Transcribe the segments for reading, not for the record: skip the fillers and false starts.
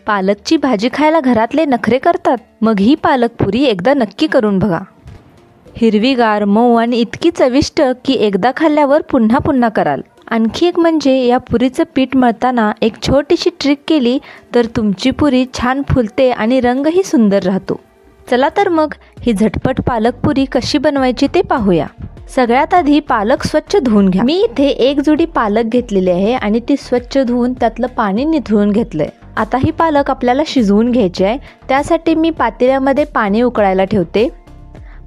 पालकची भाजी खायला घरातले नखरे करतात, मग ही पालक पुरी एकदा नक्की करून बघा. हिरवीगार, मऊ आणि इतकी चविष्ट की एकदा खाल्ल्यावर पुन्हा पुन्हा कराल. आणखी एक म्हणजे या पुरीचं पीठ मळताना एक छोटीशी ट्रिक केली तर तुमची पुरी छान फुलते आणि रंगही सुंदर राहतो. चला तर मग ही झटपट पालक पुरी कशी बनवायची ते पाहूया. सगळ्यात आधी पालक स्वच्छ धुवून घ्या. मी इथे एक जुडी पालक घेतलेली आहे आणि ती स्वच्छ धुवून त्यातलं पाणी निथळून घेतलंय. आता ही पालक आपल्याला शिजवून घ्यायची आहे. त्यासाठी मी पातेल्यामध्ये पाणी उकळायला ठेवते.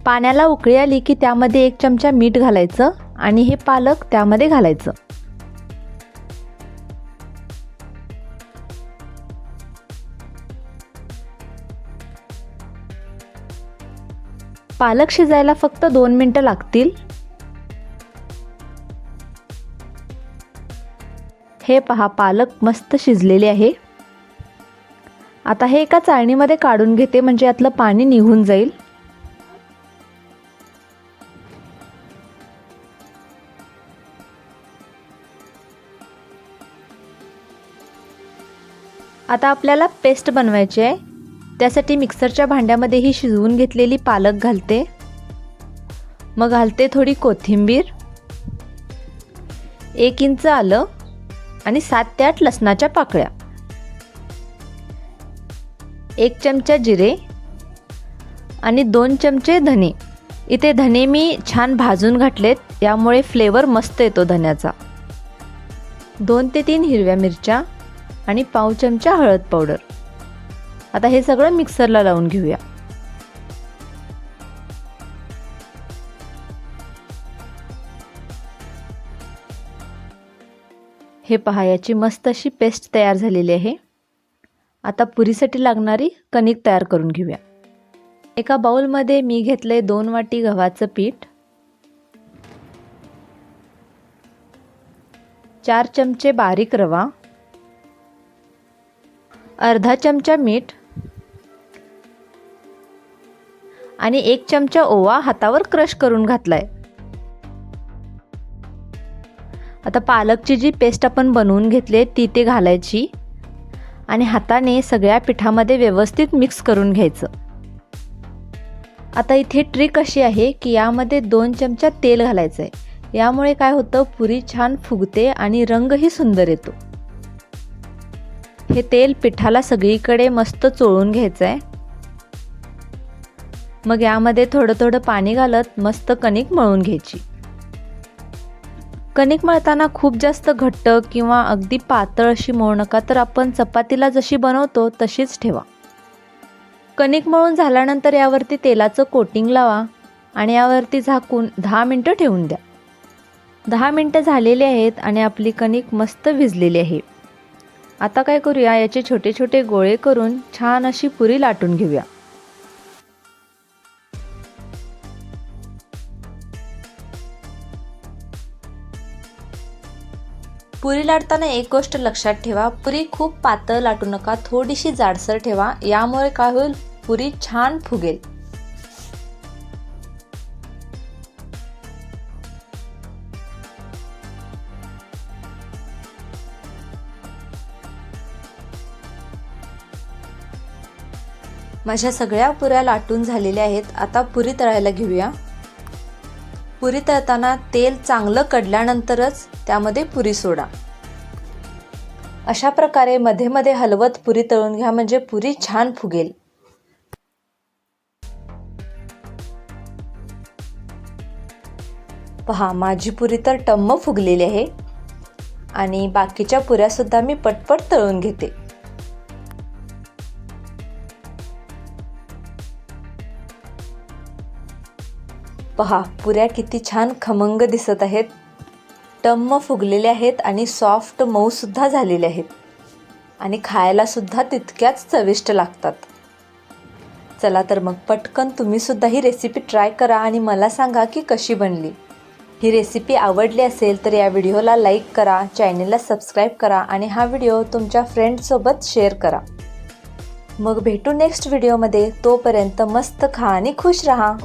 पाण्याला उकळी आली की त्यामध्ये 1 चमचा मीठ घालायचं आणि हे पालक त्यामध्ये घालायचं. पालक शिजायला फक्त 2 मिनिटं लागतील. हे पहा, पालक मस्त शिजलेले आहे. आता हे एका चाळणीमध्ये काढून घेते म्हणजे यातलं पाणी निघून जाईल. आता आपल्याला पेस्ट बनवायची आहे. त्यासाठी मिक्सरच्या भांड्यामध्ये ही शिजवून घेतलेली पालक घालते. मग घालते थोडी कोथिंबीर, 1 इंच आलं आणि 7 ते 8 लसणाच्या पाकळ्या, 1 चमचा जिरे आणि 2 चमचे धने. इथे धने मी छान भाजून घातलेत, यामुळे फ्लेवर मस्त येतो धन्याचा. 2 ते 3 हिरव्या मिरच्या आणि पाव चमचा हळद पावडर. आता हे सगळं मिक्सरला लावून घेऊया. हे पहा, याची मस्त अशी पेस्ट तयार झालेली आहे. आता पुरीसाठी लागणारी कणिक तयार करून घेऊया. एका बाउलमध्ये मी घेतले 2 वाटी गव्हाचं पीठ, 4 चमचे बारीक रवा, अर्धा चमचा मीठ आणि 1 चमचा ओवा हातावर क्रश करून घातलाय. आता पालकची जी पेस्ट आपण बनवून घेतली ती ते घालायची आणि हाताने सगळ्या पिठामध्ये व्यवस्थित मिक्स करून घ्यायचं. आता इथे ट्रिक अशी आहे की यामध्ये 2 चमचा तेल घालायचं आहे. यामुळे काय होतं, पुरी छान फुगते आणि रंगही सुंदर येतो. हे तेल पिठाला सगळीकडे मस्त चोळून घ्यायचं आहे. मग यामध्ये थोडं थोडं पाणी घालत मस्त कणिक मळून घ्यायची. कणिक मळताना खूप जास्त घट्ट किंवा अगदी पातळ अशी मळू नका, तर आपण चपातीला जशी बनवतो तशीच ठेवा. कणिक मळून झाल्यानंतर यावरती तेलाचं कोटिंग लावा आणि यावरती झाकून 10 मिनिटं ठेवून द्या. 10 मिनिटं झालेली आहेत आणि आपली कणिक मस्त भिजलेली आहे. आता काय करूया, याचे छोटे छोटे गोळे करून छान अशी पुरी लाटून घेऊया. पुरी लाटताना एक गोष्ट लक्षात ठेवा, पुरी खूप पातळ लाटू नका, थोडीशी जाडसर ठेवा. यामुळे काय होईल, पुरी छान फुगेल. माझ्या सगळ्या पुऱ्या लाटून झालेल्या आहेत. आता पुरी तळायला घेऊया. पुरी तळताना तेल चांगलं कढल्यानंतरच त्यामध्ये पुरी सोडा. अशा प्रकारे मध्ये मध्ये हलवत पुरी तळून घ्या म्हणजे पुरी छान फुगेल. पहा, माझी पुरी तर टम्म फुगलेली आहे आणि बाकीच्या पुऱ्या सुद्धा मी पटपट तळून घेते. पहा, पुऱ्या किती छान खमंग दिसत आहेत, टम्म फुगलेल्या आहेत आणि सॉफ्ट मऊ सुद्धा झालेले आहेत आणि खायला सुद्धा तितक्याच चविष्ट लागतात. चला तर मग पटकन तुम्ही सुद्धा ही रेसिपी ट्राय करा आणि मला सांगा की कशी बनली. ही रेसिपी आवडली असेल तर या व्हिडिओला लाईक करा, चॅनलला सबस्क्राईब करा आणि हा व्हिडिओ तुमच्या फ्रेंड्ससोबत शेअर करा. मग भेटू नेक्स्ट व्हिडिओमध्ये. तोपर्यंत मस्त खा आणि खुश रहा.